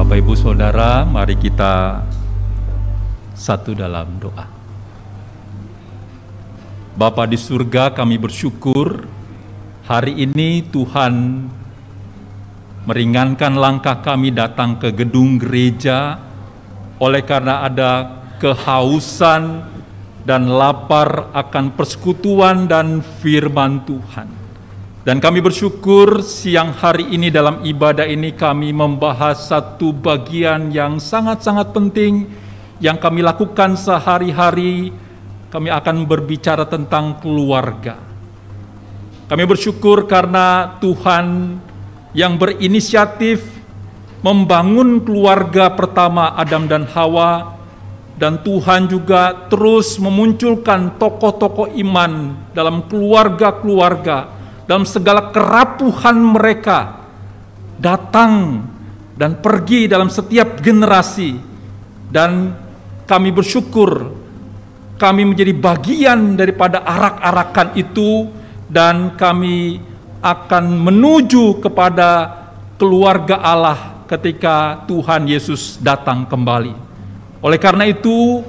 Bapak Ibu Saudara, mari kita satu dalam doa. Bapa di surga, kami bersyukur hari ini Tuhan meringankan langkah kami datang ke gedung gereja oleh karena ada kehausan dan lapar akan persekutuan dan firman Tuhan. Dan kami bersyukur siang hari ini dalam ibadah ini kami membahas satu bagian yang sangat-sangat penting yang kami lakukan sehari-hari. Kami akan berbicara tentang keluarga. Kami bersyukur karena Tuhan yang berinisiatif membangun keluarga pertama Adam dan Hawa, dan Tuhan juga terus memunculkan tokoh-tokoh iman dalam keluarga-keluarga, dalam segala kerapuhan mereka, datang dan pergi dalam setiap generasi. Dan kami bersyukur kami menjadi bagian daripada arak-arakan itu, dan kami akan menuju kepada keluarga Allah ketika Tuhan Yesus datang kembali. Oleh karena itu,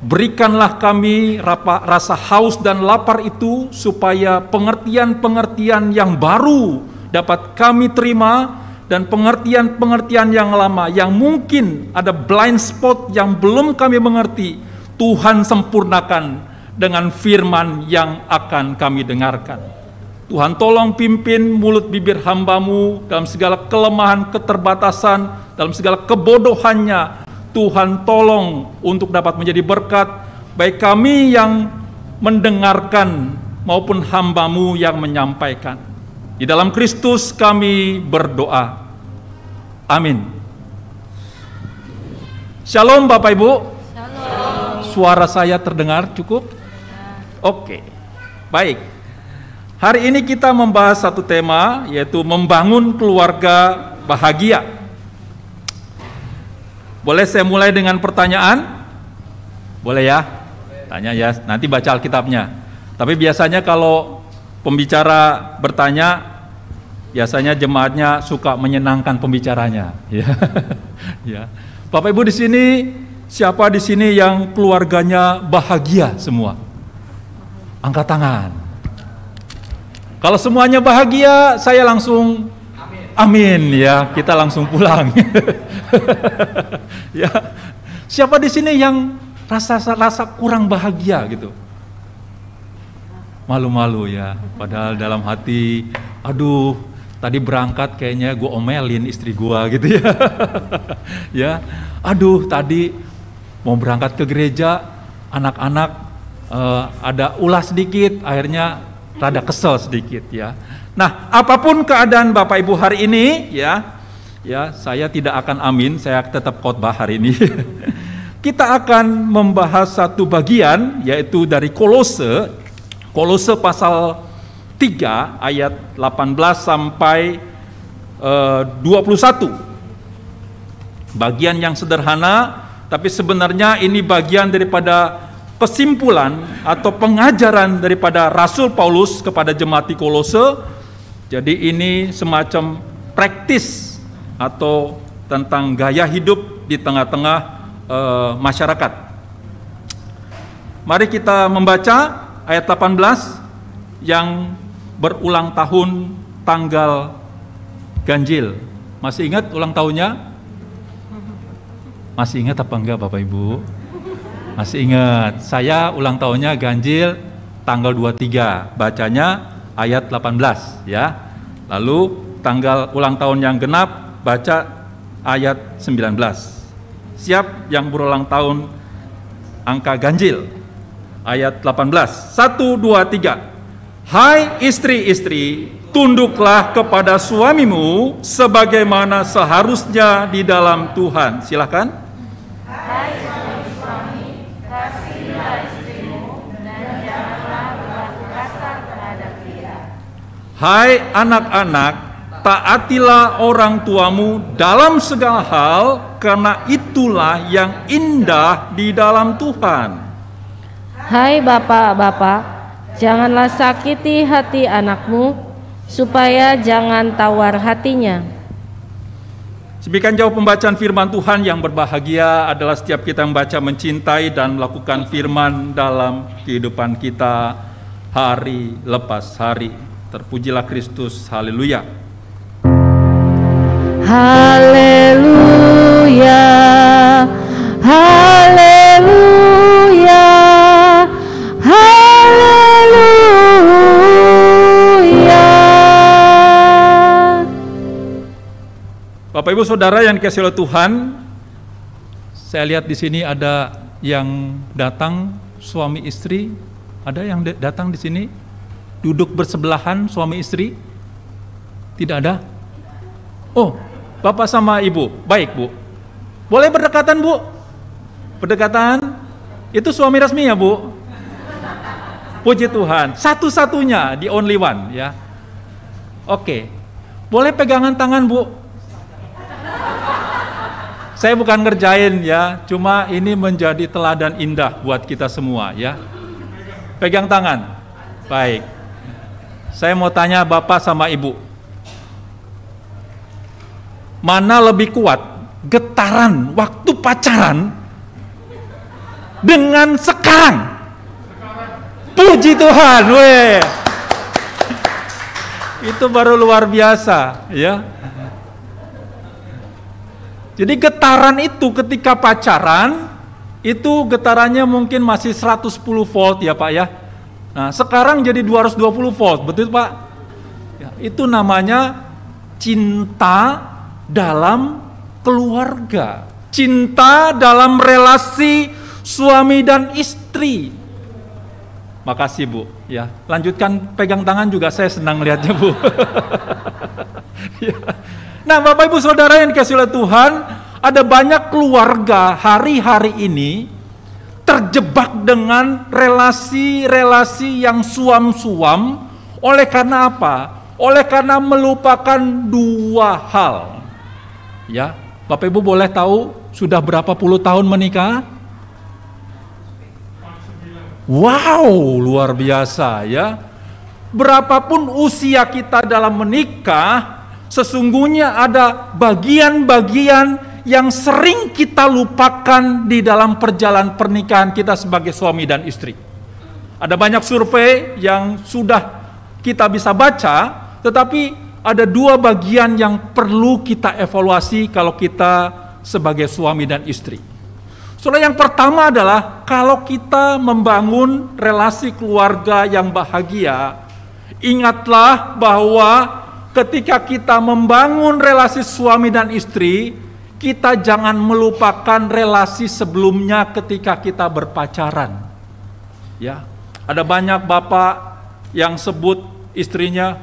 berikanlah kami rasa haus dan lapar itu, supaya pengertian-pengertian yang baru dapat kami terima, dan pengertian-pengertian yang lama yang mungkin ada blind spot yang belum kami mengerti, Tuhan sempurnakan dengan firman yang akan kami dengarkan. Tuhan tolong pimpin mulut bibir hamba-Mu dalam segala kelemahan, keterbatasan, dalam segala kebodohannya. Tuhan tolong untuk dapat menjadi berkat baik kami yang mendengarkan maupun hamba-Mu yang menyampaikan. Di dalam Kristus kami berdoa. Amin. Shalom Bapak Ibu. Shalom. Suara saya terdengar cukup? Oke. Baik. Hari ini kita membahas satu tema, yaitu membangun keluarga bahagia. Boleh saya mulai dengan pertanyaan? Boleh ya? Tanya ya, nanti baca Alkitabnya. Tapi biasanya kalau pembicara bertanya, biasanya jemaatnya suka menyenangkan pembicaranya. Ya, ya. Bapak Ibu di sini, siapa di sini yang keluarganya bahagia semua? Angkat tangan. Kalau semuanya bahagia, saya langsung amin ya, kita langsung pulang. Ya. Siapa di sini yang rasa kurang bahagia gitu? Malu-malu ya, padahal dalam hati, aduh, tadi berangkat kayaknya gue omelin istri gue gitu ya. Ya, aduh, tadi mau berangkat ke gereja, anak-anak ada ulah sedikit, akhirnya rada kesel sedikit ya. Nah, apapun keadaan Bapak Ibu hari ini ya, saya tidak akan amin, saya tetap khotbah hari ini. Kita akan membahas satu bagian, yaitu dari Kolose pasal 3 ayat 18 sampai 21. Bagian yang sederhana, tapi sebenarnya ini bagian daripada kesimpulan atau pengajaran daripada Rasul Paulus kepada jemaat di Kolose. Jadi ini semacam praktis atau tentang gaya hidup di tengah-tengah masyarakat. Mari kita membaca ayat 18 yang berulang tahun tanggal ganjil. Masih ingat ulang tahunnya? Masih ingat apa enggak Bapak Ibu? Masih ingat. Saya ulang tahunnya ganjil tanggal 23. Bacanya ayat 18 ya. Lalu tanggal ulang tahun yang genap baca ayat 19. Siap yang berulang tahun angka ganjil. Ayat 18. 1 2 3. Hai istri-istri, tunduklah kepada suamimu sebagaimana seharusnya di dalam Tuhan. Silakan. Hai suami-suami, kasihilah istrimu dan janganlah berlaku kasar terhadap dia. Hai anak-anak, taatilah orang tuamu dalam segala hal, karena itulah yang indah di dalam Tuhan. Hai bapak-bapak, janganlah sakiti hati anakmu, supaya jangan tawar hatinya. Demikian jauh pembacaan firman Tuhan. Yang berbahagia adalah setiap kita membaca, mencintai, dan melakukan firman dalam kehidupan kita hari lepas hari. Terpujilah Kristus, haleluya. Haleluya, haleluya, haleluya. Bapak Ibu Saudara yang dikasihi oleh Tuhan, saya lihat di sini ada yang datang suami istri, ada yang datang di sini duduk bersebelahan suami istri? Tidak ada? Oh, Bapak sama Ibu, baik Bu. Boleh berdekatan Bu? Berdekatan? Itu suami resmi ya Bu? Puji Tuhan, satu-satunya, the only one ya. Oke, boleh pegangan tangan Bu? Saya bukan ngerjain ya, cuma ini menjadi teladan indah buat kita semua ya. Pegang tangan, baik. Saya mau tanya Bapak sama Ibu, mana lebih kuat getaran waktu pacaran dengan sekarang? Puji Tuhan, weh. Itu baru luar biasa ya. Jadi getaran itu ketika pacaran, itu getarannya mungkin masih 110 volt ya Pak ya. Nah sekarang jadi 220 volt, betul Pak? Ya, itu namanya cinta dalam keluarga. Cinta dalam relasi suami dan istri. Makasih Bu ya. Lanjutkan pegang tangan juga, saya senang lihatnya Bu. Ya. Nah Bapak Ibu Saudara yang dikasihi oleh Tuhan, ada banyak keluarga hari-hari ini terjebak dengan relasi-relasi yang suam-suam. Oleh karena apa? Oleh karena melupakan dua hal. Ya, Bapak Ibu boleh tahu sudah berapa puluh tahun menikah? Wow, luar biasa ya. Berapapun usia kita dalam menikah, sesungguhnya ada bagian-bagian yang sering kita lupakan di dalam perjalanan pernikahan kita sebagai suami dan istri. Ada banyak survei yang sudah kita bisa baca, tetapi ada dua bagian yang perlu kita evaluasi kalau kita sebagai suami dan istri. Soalnya yang pertama adalah kalau kita membangun relasi keluarga yang bahagia, ingatlah bahwa ketika kita membangun relasi suami dan istri, kita jangan melupakan relasi sebelumnya ketika kita berpacaran. Ya, ada banyak bapak yang sebut istrinya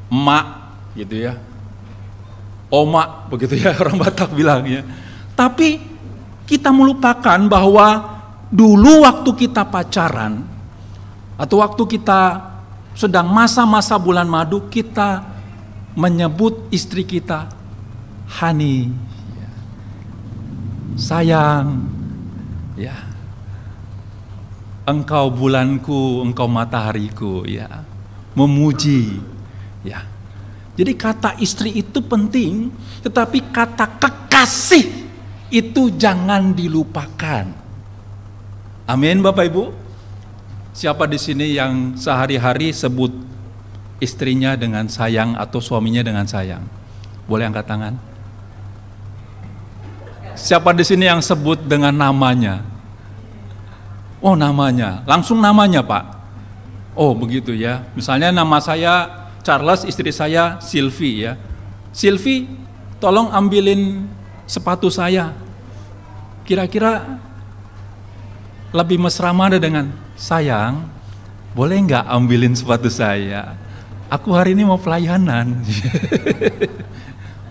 emak gitu ya. Oma begitu ya orang Batak bilangnya. Tapi kita melupakan bahwa dulu waktu kita pacaran atau waktu kita sedang masa-masa bulan madu, kita menyebut istri kita honey, sayang, ya, engkau bulanku, engkau matahariku, ya, memuji, ya. Jadi kata istri itu penting, tetapi kata kekasih itu jangan dilupakan. Amin, Bapak Ibu. Siapa di sini yang sehari-hari sebut istrinya dengan sayang atau suaminya dengan sayang? Boleh angkat tangan. Siapa di sini yang sebut dengan namanya? Oh, namanya. Langsung namanya, Pak. Oh, begitu ya. Misalnya nama saya Charles, istri saya Sylvie ya. Sylvie, tolong ambilin sepatu saya. Kira-kira lebih mesra mana dengan sayang, boleh nggak ambilin sepatu saya? Aku hari ini mau pelayanan.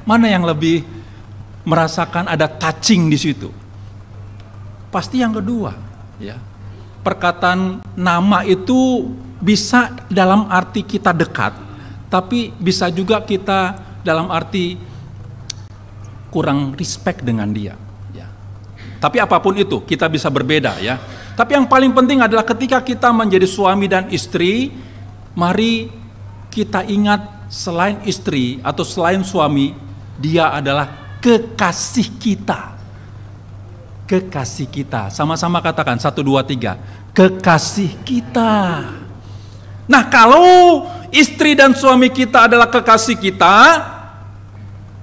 Mana yang lebih merasakan ada touching di situ? Pasti yang kedua, ya. Perkataan nama itu bisa dalam arti kita dekat, tapi bisa juga kita dalam arti kurang respect dengan dia. Ya. Tapi apapun itu, kita bisa berbeda ya. Tapi yang paling penting adalah ketika kita menjadi suami dan istri, mari kita ingat selain istri atau selain suami, Dia adalah kekasih kita. Kekasih kita. Sama-sama katakan 1, 2, 3. Kekasih kita. Nah, kalau istri dan suami kita adalah kekasih kita,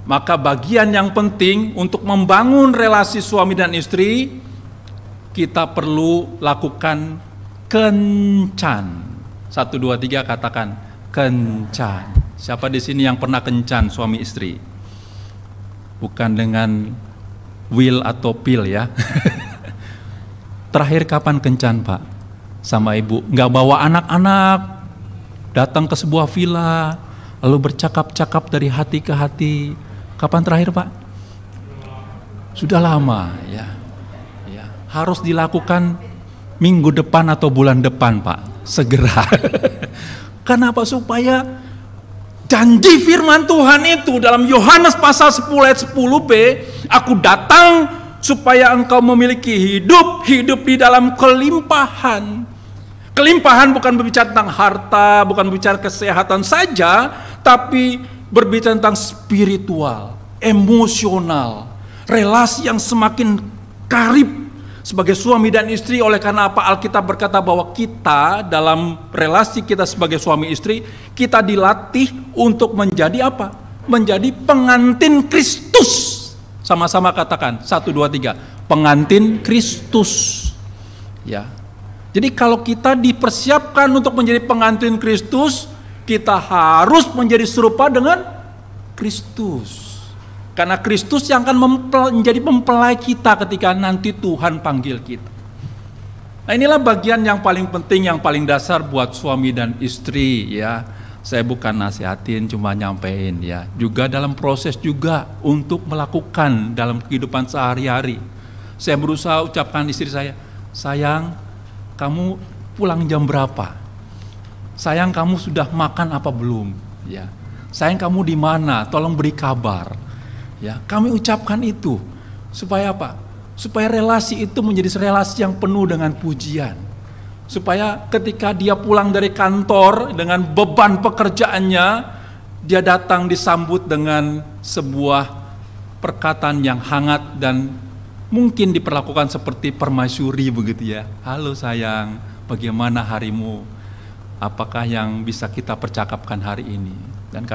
maka bagian yang penting untuk membangun relasi suami dan istri, kita perlu lakukan kencan. 1, 2, 3 katakan kencan. Siapa di sini yang pernah kencan suami istri? Bukan dengan will atau pil ya. Terakhir kapan kencan Pak? Sama ibu, nggak bawa anak-anak, datang ke sebuah villa, lalu bercakap-cakap dari hati ke hati. Kapan terakhir Pak? Sudah lama ya. Harus dilakukan minggu depan atau bulan depan Pak, segera. Kenapa? Supaya janji firman Tuhan itu dalam Yohanes pasal 10 ayat 10b, aku datang supaya engkau memiliki hidup di dalam kelimpahan. Kelimpahan bukan berbicara tentang harta, bukan berbicara kesehatan saja, tapi berbicara tentang spiritual, emosional, relasi yang semakin karib sebagai suami dan istri. Oleh karena apa Alkitab berkata bahwa kita dalam relasi kita sebagai suami istri, kita dilatih untuk menjadi apa? Menjadi pengantin Kristus. Sama-sama katakan 1, 2, 3. Pengantin Kristus. Ya. Jadi kalau kita dipersiapkan untuk menjadi pengantin Kristus, kita harus menjadi serupa dengan Kristus. Karena Kristus yang akan menjadi mempelai kita ketika nanti Tuhan panggil kita. Nah, inilah bagian yang paling penting, yang paling dasar buat suami dan istri ya. Saya bukan nasihatin, cuma nyampein ya. Juga dalam proses juga untuk melakukan dalam kehidupan sehari-hari. Saya berusaha ucapkan istri saya, sayang, kamu pulang jam berapa? Sayang, kamu sudah makan apa belum? Ya. Sayang, kamu di mana? Tolong beri kabar. Ya, kami ucapkan itu supaya apa? Supaya relasi itu menjadi relasi yang penuh dengan pujian. Supaya ketika dia pulang dari kantor dengan beban pekerjaannya, dia datang disambut dengan sebuah perkataan yang hangat dan mungkin diperlakukan seperti permaisuri begitu ya. Halo sayang, bagaimana harimu? Apakah yang bisa kita percakapkan hari ini? Dan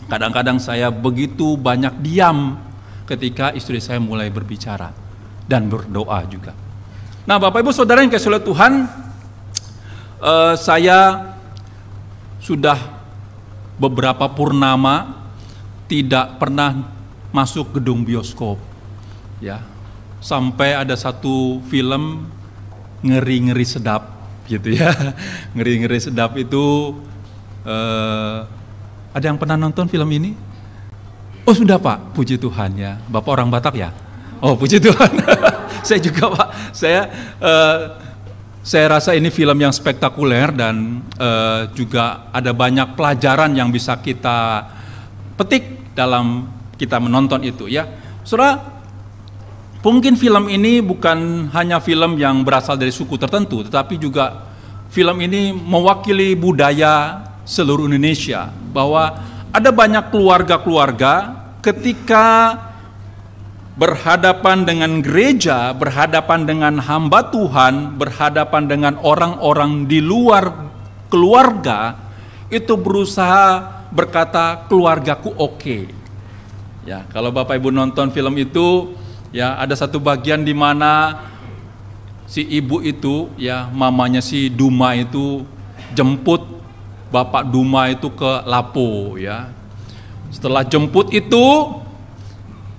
kadang-kadang saya begitu banyak diam ketika istri saya mulai berbicara dan berdoa juga. Nah, Bapak Ibu Saudara yang dikasihi oleh Tuhan, saya sudah beberapa purnama tidak pernah masuk gedung bioskop, ya. Sampai ada satu film Ngeri-ngeri sedap, gitu ya. Ngeri-ngeri sedap itu. Ada yang pernah nonton film ini? Oh sudah Pak, puji Tuhan ya. Bapak orang Batak ya? Oh puji Tuhan. Saya juga Pak. Saya rasa ini film yang spektakuler dan juga ada banyak pelajaran yang bisa kita petik dalam kita menonton itu ya. Saudara, mungkin film ini bukan hanya film yang berasal dari suku tertentu, tetapi juga film ini mewakili budaya seluruh Indonesia, bahwa ada banyak keluarga-keluarga ketika berhadapan dengan gereja, berhadapan dengan hamba Tuhan, berhadapan dengan orang-orang di luar keluarga, itu berusaha berkata keluargaku oke. Ya, kalau Bapak Ibu nonton film itu, ya ada satu bagian di mana si ibu itu, ya mamanya si Duma itu jemput Bapak Duma itu ke Lapo ya. Setelah jemput itu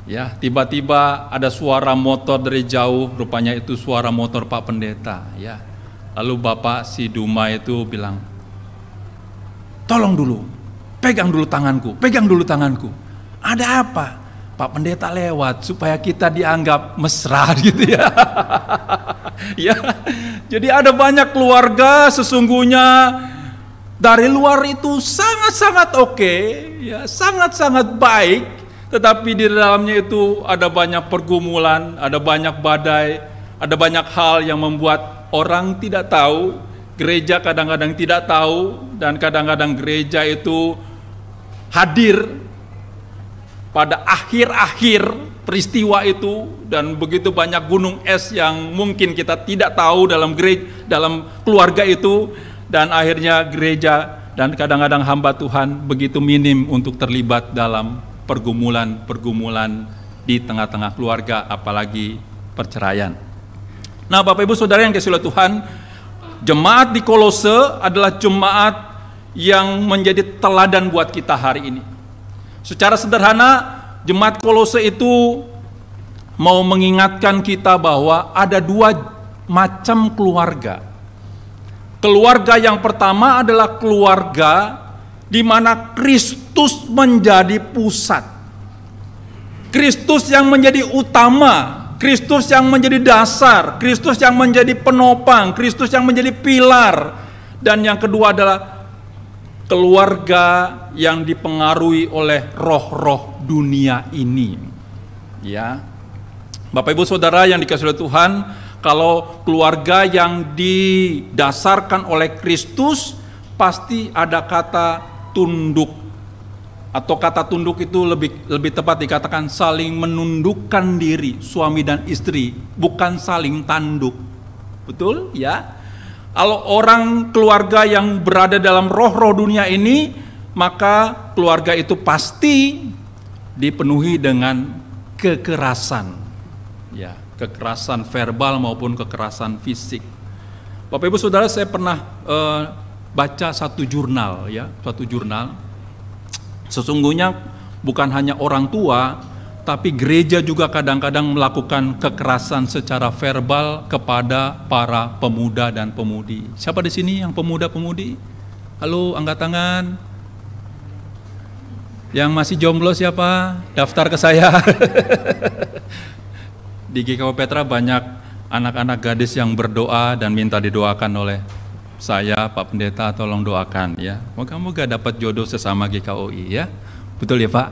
ya tiba-tiba ada suara motor dari jauh, rupanya itu suara motor Pak Pendeta ya. Lalu Bapak si Duma itu bilang, tolong dulu, pegang dulu tanganku. Ada apa? Pak Pendeta lewat supaya kita dianggap mesra gitu ya. Ya. Jadi ada banyak keluarga sesungguhnya dari luar itu sangat-sangat oke, ya, sangat-sangat baik, tetapi di dalamnya itu ada banyak pergumulan, ada banyak badai, ada banyak hal yang membuat orang tidak tahu, gereja kadang-kadang tidak tahu, dan kadang-kadang gereja itu hadir pada akhir-akhir peristiwa itu, dan begitu banyak gunung es yang mungkin kita tidak tahu dalam keluarga itu, dan akhirnya gereja dan kadang-kadang hamba Tuhan begitu minim untuk terlibat dalam pergumulan-pergumulan di tengah-tengah keluarga, apalagi perceraian. Nah, Bapak Ibu Saudara yang dikasihi oleh Tuhan, jemaat di Kolose adalah jemaat yang menjadi teladan buat kita hari ini. Secara sederhana, jemaat Kolose itu mau mengingatkan kita bahwa ada dua macam keluarga. Keluarga yang pertama adalah keluarga di mana Kristus menjadi pusat. Kristus yang menjadi utama, Kristus yang menjadi dasar, Kristus yang menjadi penopang, Kristus yang menjadi pilar. Dan yang kedua adalah keluarga yang dipengaruhi oleh roh-roh dunia ini. Ya. Bapak Ibu Saudara yang dikasihi oleh Tuhan, kalau keluarga yang didasarkan oleh Kristus, pasti ada kata tunduk. Atau kata tunduk itu lebih tepat dikatakan saling menundukkan diri, suami dan istri, bukan saling tanduk. Betul ya? Kalau orang keluarga yang berada dalam roh-roh dunia ini, maka keluarga itu pasti dipenuhi dengan kekerasan. Ya, kekerasan verbal maupun kekerasan fisik. Bapak Ibu Saudara, saya pernah baca satu jurnal. Sesungguhnya bukan hanya orang tua, tapi gereja juga kadang-kadang melakukan kekerasan secara verbal kepada para pemuda dan pemudi. Siapa di sini yang pemuda-pemudi? Halo, angkat tangan. Yang masih jomblo siapa? Daftar ke saya. Di GKW Petra banyak anak-anak gadis yang berdoa dan minta didoakan oleh saya, Pak Pendeta, tolong doakan ya. Moga-moga dapat jodoh sesama GKOI ya. Betul ya Pak?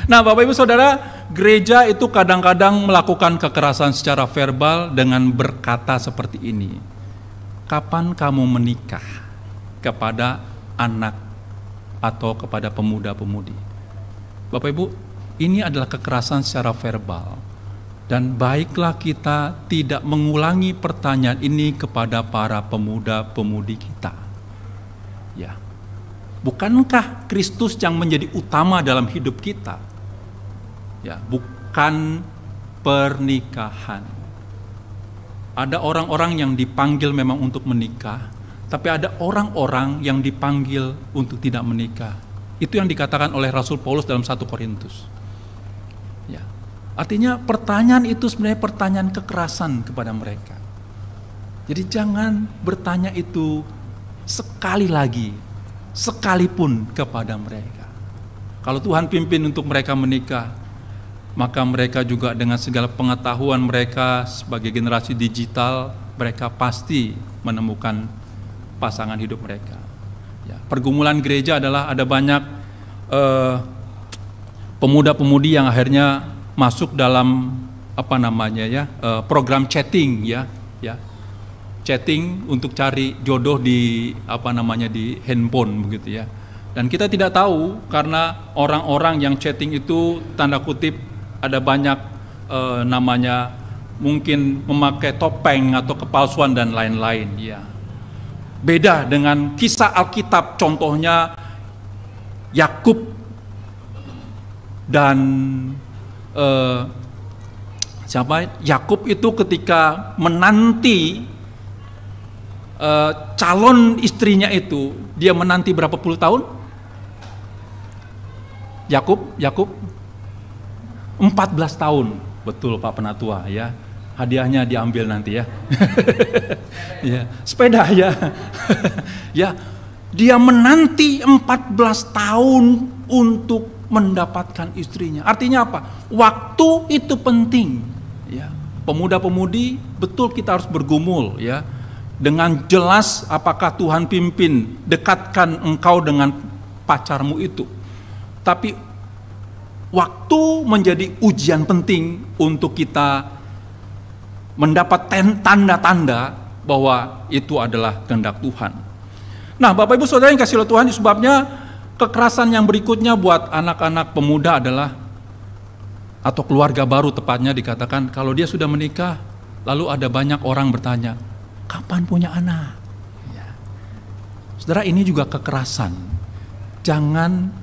Nah Bapak Ibu Saudara, gereja itu kadang-kadang melakukan kekerasan secara verbal dengan berkata seperti ini. Kapan kamu menikah? Kepada anak atau kepada pemuda-pemudi. Bapak Ibu, ini adalah kekerasan secara verbal. Dan baiklah kita tidak mengulangi pertanyaan ini kepada para pemuda-pemudi kita. Ya. Bukankah Kristus yang menjadi utama dalam hidup kita? Ya, bukan pernikahan. Ada orang-orang yang dipanggil memang untuk menikah, tapi ada orang-orang yang dipanggil untuk tidak menikah. Itu yang dikatakan oleh Rasul Paulus dalam 1 Korintus. Ya. Artinya pertanyaan itu sebenarnya pertanyaan kekerasan kepada mereka. Jadi jangan bertanya itu sekali lagi, sekalipun kepada mereka. Kalau Tuhan pimpin untuk mereka menikah, maka mereka juga dengan segala pengetahuan mereka sebagai generasi digital, mereka pasti menemukan pasangan hidup mereka. Ya, pergumulan gereja adalah ada banyak pemuda-pemudi yang akhirnya masuk dalam program chatting ya, chatting untuk cari jodoh di di handphone begitu ya. Dan kita tidak tahu karena orang-orang yang chatting itu tanda kutip ada banyak mungkin memakai topeng atau kepalsuan dan lain-lain ya. Beda dengan kisah Alkitab, contohnya Yakub dan Yakub itu ketika menanti calon istrinya itu, dia menanti berapa puluh tahun? Yakub 14 tahun, betul Pak Penatua ya. Hadiahnya diambil nanti ya. Ya, sepeda ya. Ya, dia menanti 14 tahun untuk mendapatkan istrinya. Artinya apa? Waktu itu penting. Ya, pemuda-pemudi betul kita harus bergumul ya. Dengan jelas apakah Tuhan pimpin, dekatkan engkau dengan pacarmu itu. Tapi waktu menjadi ujian penting untuk kita mendapat tanda-tanda bahwa itu adalah kehendak Tuhan. Nah, Bapak Ibu Saudara yang kasih oleh Tuhan, sebabnya Kekerasan yang berikutnya buat anak-anak pemuda adalah, atau keluarga baru tepatnya dikatakan, kalau dia sudah menikah, lalu ada banyak orang bertanya, kapan punya anak? Ya. Saudara, ini juga kekerasan. Jangan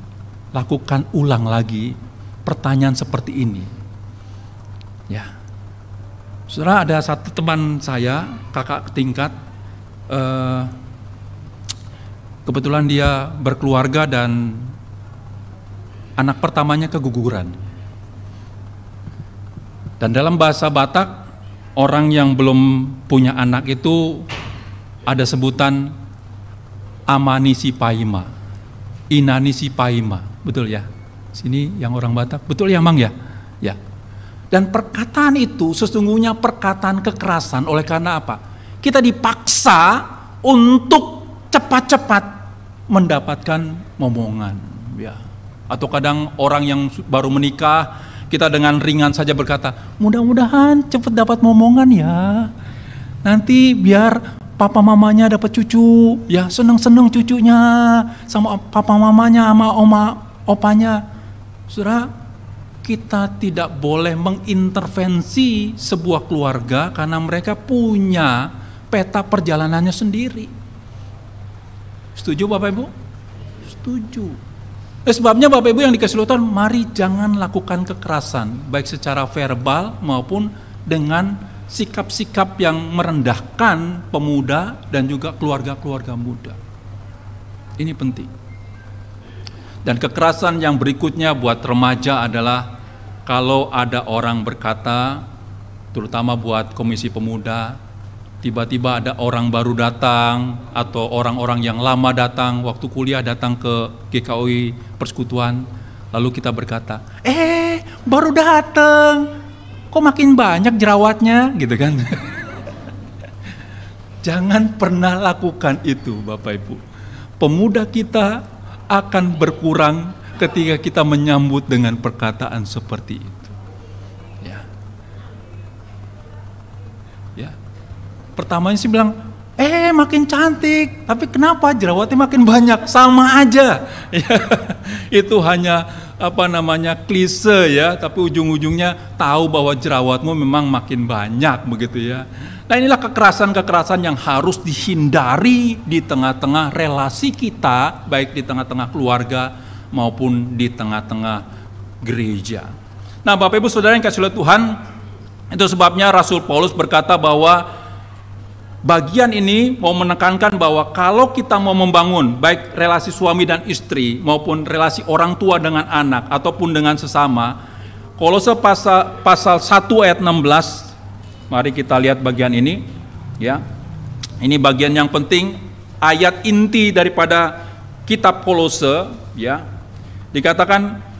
lakukan ulang lagi pertanyaan seperti ini. Ya. Saudara, ada satu teman saya, kakak tingkat, kebetulan dia berkeluarga dan anak pertamanya keguguran. Dan dalam bahasa Batak, orang yang belum punya anak itu ada sebutan amanisi paima, inanisi paima, betul ya? Sini yang orang Batak, betul ya Mang ya? Ya. Dan perkataan itu sesungguhnya perkataan kekerasan. Oleh karena apa? Kita dipaksa untuk cepat-cepat mendapatkan momongan, ya. Atau kadang orang yang baru menikah, kita dengan ringan saja berkata, mudah-mudahan cepat dapat momongan ya. Nanti biar papa mamanya dapat cucu, ya seneng-seneng cucunya sama papa mamanya sama oma opanya. Saudara, kita tidak boleh mengintervensi sebuah keluarga karena mereka punya peta perjalanannya sendiri. Setuju Bapak Ibu? Setuju. Sebabnya Bapak Ibu yang dikasih Tuhan, mari jangan lakukan kekerasan, baik secara verbal maupun dengan sikap-sikap yang merendahkan pemuda dan juga keluarga-keluarga muda. Ini penting. Dan kekerasan yang berikutnya buat remaja adalah kalau ada orang berkata, terutama buat komisi pemuda, tiba-tiba ada orang baru datang atau orang-orang yang lama datang waktu kuliah datang ke GKOI Persekutuan, lalu kita berkata, baru datang, kok makin banyak jerawatnya, gitu kan? Jangan pernah lakukan itu Bapak Ibu. Pemuda kita akan berkurang ketika kita menyambut dengan perkataan seperti itu. Pertamanya sih bilang, makin cantik, tapi kenapa jerawatnya makin banyak? Sama aja. Itu hanya klise ya, tapi ujung-ujungnya tahu bahwa jerawatmu memang makin banyak begitu ya. Nah, inilah kekerasan-kekerasan yang harus dihindari di tengah-tengah relasi kita, baik di tengah-tengah keluarga maupun di tengah-tengah gereja. Nah, Bapak Ibu Saudara yang kasih oleh Tuhan, itu sebabnya Rasul Paulus berkata bahwa bagian ini mau menekankan bahwa kalau kita mau membangun baik relasi suami dan istri maupun relasi orang tua dengan anak ataupun dengan sesama, Kolose pasal 1 ayat 16, mari kita lihat bagian ini ya. Ini bagian yang penting, ayat inti daripada kitab Kolose ya. Dikatakan,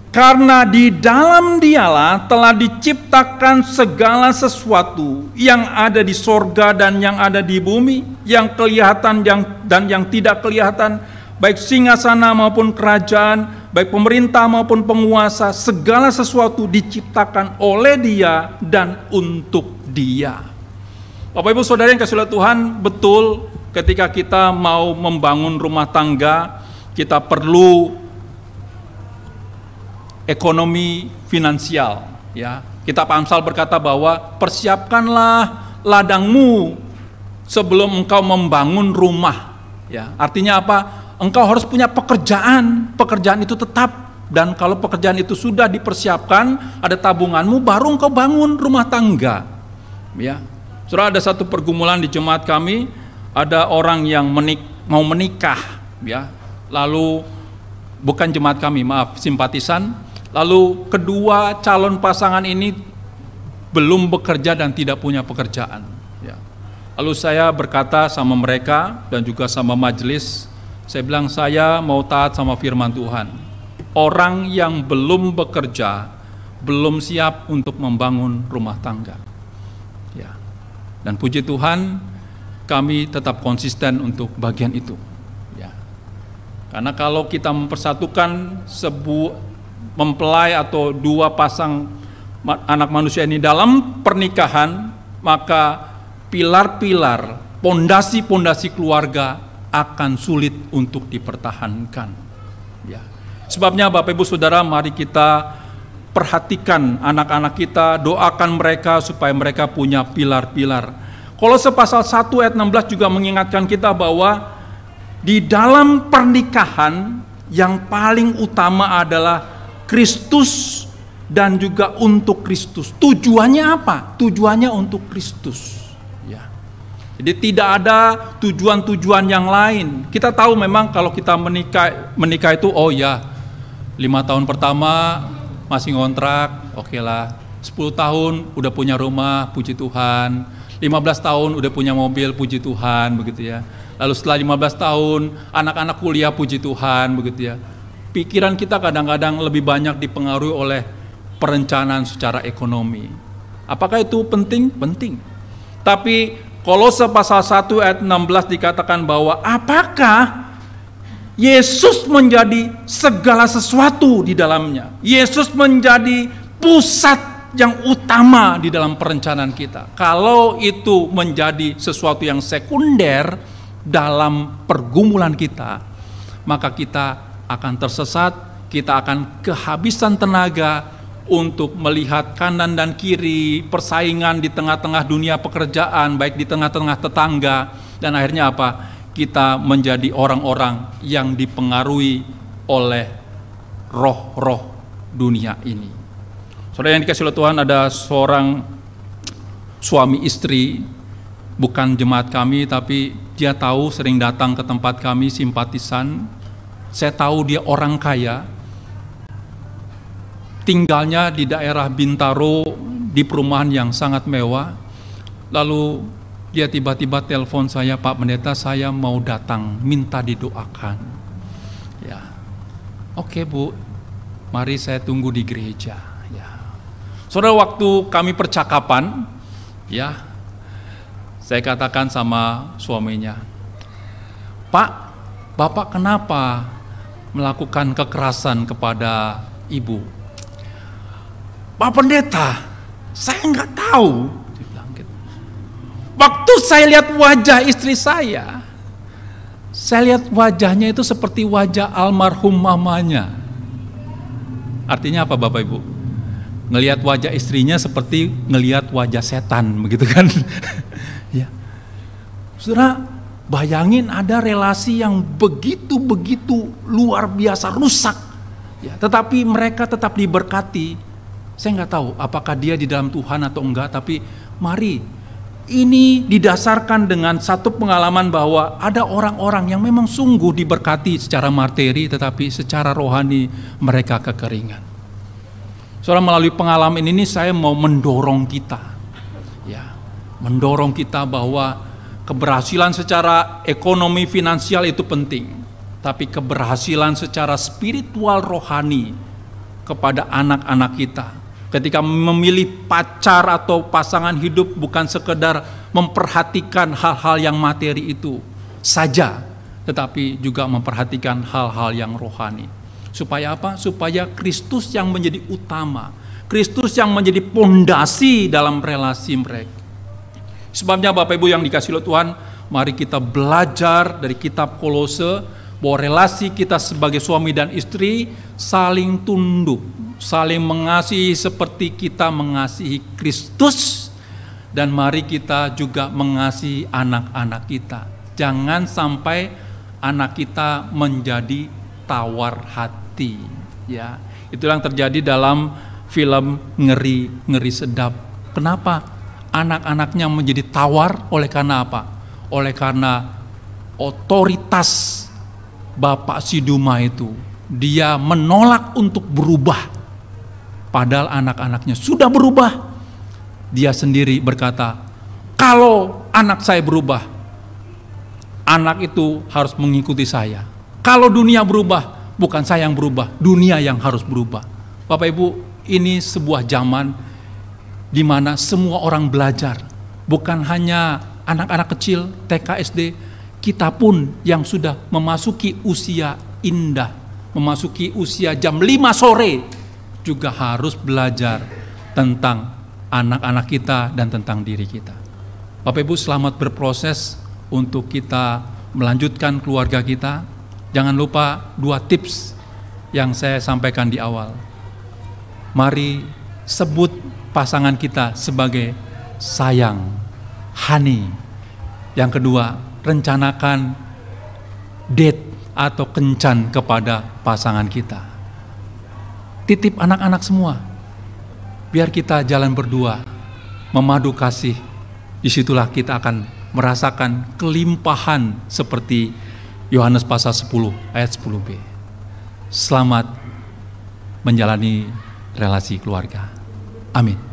karena di dalam Dialah telah diciptakan segala sesuatu yang ada di sorga dan yang ada di bumi, yang kelihatan dan yang tidak kelihatan, baik singgasana maupun kerajaan, baik pemerintah maupun penguasa, segala sesuatu diciptakan oleh Dia dan untuk Dia. Bapak Ibu Saudara yang kasih oleh Tuhan, betul ketika kita mau membangun rumah tangga, kita perlu ekonomi finansial ya. Kitab Amsal berkata bahwa persiapkanlah ladangmu sebelum engkau membangun rumah ya. Artinya apa? Engkau harus punya pekerjaan itu tetap, dan kalau pekerjaan itu sudah dipersiapkan, ada tabunganmu, baru engkau bangun rumah tangga ya. Saudara, ada satu pergumulan di jemaat kami, ada orang yang mau menikah ya. Lalu bukan jemaat kami, maaf, simpatisan. Lalu kedua calon pasangan ini belum bekerja dan tidak punya pekerjaan. Ya. Lalu saya berkata sama mereka dan juga sama majelis, saya bilang saya mau taat sama firman Tuhan. Orang yang belum bekerja belum siap untuk membangun rumah tangga. Ya. Dan puji Tuhan, kami tetap konsisten untuk bagian itu. Ya. Karena kalau kita mempersatukan mempelai atau dua pasang anak manusia ini dalam pernikahan, maka pilar-pilar, pondasi-pondasi keluarga akan sulit untuk dipertahankan. Ya. Sebabnya Bapak Ibu Saudara, mari kita perhatikan anak-anak kita, doakan mereka supaya mereka punya pilar-pilar. Kolose pasal 1 ayat 16 juga mengingatkan kita bahwa di dalam pernikahan yang paling utama adalah Kristus dan juga untuk Kristus. Tujuannya apa? Tujuannya untuk Kristus. Ya. Jadi tidak ada tujuan-tujuan yang lain. Kita tahu memang kalau kita menikah itu, oh ya, 5 tahun pertama masih ngontrak, oke lah. 10 tahun udah punya rumah, puji Tuhan. 15 tahun udah punya mobil, puji Tuhan, begitu ya. Lalu setelah 15 tahun, anak-anak kuliah, puji Tuhan, begitu ya. Pikiran kita kadang-kadang lebih banyak dipengaruhi oleh perencanaan secara ekonomi. Apakah itu penting? Penting. Tapi Kolose pasal 1 ayat 16 dikatakan bahwa apakah Yesus menjadi segala sesuatu di dalamnya. Yesus menjadi pusat yang utama di dalam perencanaan kita. Kalau itu menjadi sesuatu yang sekunder dalam pergumulan kita, maka kita akan tersesat, kita akan kehabisan tenaga untuk melihat kanan dan kiri, persaingan di tengah-tengah dunia pekerjaan, baik di tengah-tengah tetangga, dan akhirnya apa? Kita menjadi orang-orang yang dipengaruhi oleh roh-roh dunia ini. Saudara yang dikasihi oleh Tuhan, ada seorang suami istri, bukan jemaat kami, tapi dia tahu, sering datang ke tempat kami, simpatisan. Saya tahu dia orang kaya, tinggalnya di daerah Bintaro, di perumahan yang sangat mewah. Lalu dia tiba-tiba telepon saya, Pak Pendeta, saya mau datang, minta didoakan. Ya, oke Bu, mari saya tunggu di gereja. Ya, saudara, waktu kami percakapan, ya, saya katakan sama suaminya, Pak, Bapak kenapa melakukan kekerasan kepada Ibu? Pak Pendeta, saya nggak tahu. Waktu saya lihat wajah istri saya lihat wajahnya itu seperti wajah almarhum mamanya. Artinya apa Bapak Ibu? Ngelihat wajah istrinya seperti ngelihat wajah setan, begitu kan? Ya. Saudara, bayangin ada relasi yang begitu luar biasa rusak. Ya, tetapi mereka tetap diberkati. Saya nggak tahu apakah dia di dalam Tuhan atau enggak, tapi mari. Ini didasarkan dengan satu pengalaman bahwa ada orang-orang yang memang sungguh diberkati secara materi, tetapi secara rohani mereka kekeringan. Saudara, melalui pengalaman ini saya mau mendorong kita, ya, mendorong kita bahwa keberhasilan secara ekonomi finansial itu penting, tapi keberhasilan secara spiritual rohani kepada anak-anak kita. Ketika memilih pacar atau pasangan hidup bukan sekedar memperhatikan hal-hal yang materi itu saja, tetapi juga memperhatikan hal-hal yang rohani. Supaya apa? Supaya Kristus yang menjadi utama, Kristus yang menjadi pondasi dalam relasi mereka. Sebabnya Bapak Ibu yang dikasihi oleh Tuhan, mari kita belajar dari kitab Kolose bahwa relasi kita sebagai suami dan istri saling tunduk, saling mengasihi seperti kita mengasihi Kristus, dan mari kita juga mengasihi anak-anak kita. Jangan sampai anak kita menjadi tawar hati, ya. Itulah yang terjadi dalam film Ngeri Sedap. Kenapa anak-anaknya menjadi tawar? Oleh karena apa? Oleh karena otoritas Bapak Siduma itu, dia menolak untuk berubah. Padahal anak-anaknya sudah berubah. Dia sendiri berkata, kalau anak saya berubah, anak itu harus mengikuti saya. Kalau dunia berubah, bukan saya yang berubah, dunia yang harus berubah. Bapak Ibu, ini sebuah zaman di mana semua orang belajar. Bukan hanya anak-anak kecil, TK, SD, kita pun yang sudah memasuki usia indah, memasuki usia jam 5 sore, juga harus belajar tentang anak-anak kita dan tentang diri kita. Bapak Ibu, selamat berproses untuk kita melanjutkan keluarga kita, jangan lupa 2 tips yang saya sampaikan di awal. Mari sebut pasangan kita sebagai sayang, honey. Yang kedua, rencanakan date atau kencan kepada pasangan kita. Titip anak-anak semua, biar kita jalan berdua, memadu kasih. Disitulah kita akan merasakan kelimpahan seperti Yohanes pasal 10 ayat 10b. Selamat menjalani relasi keluarga. Amin.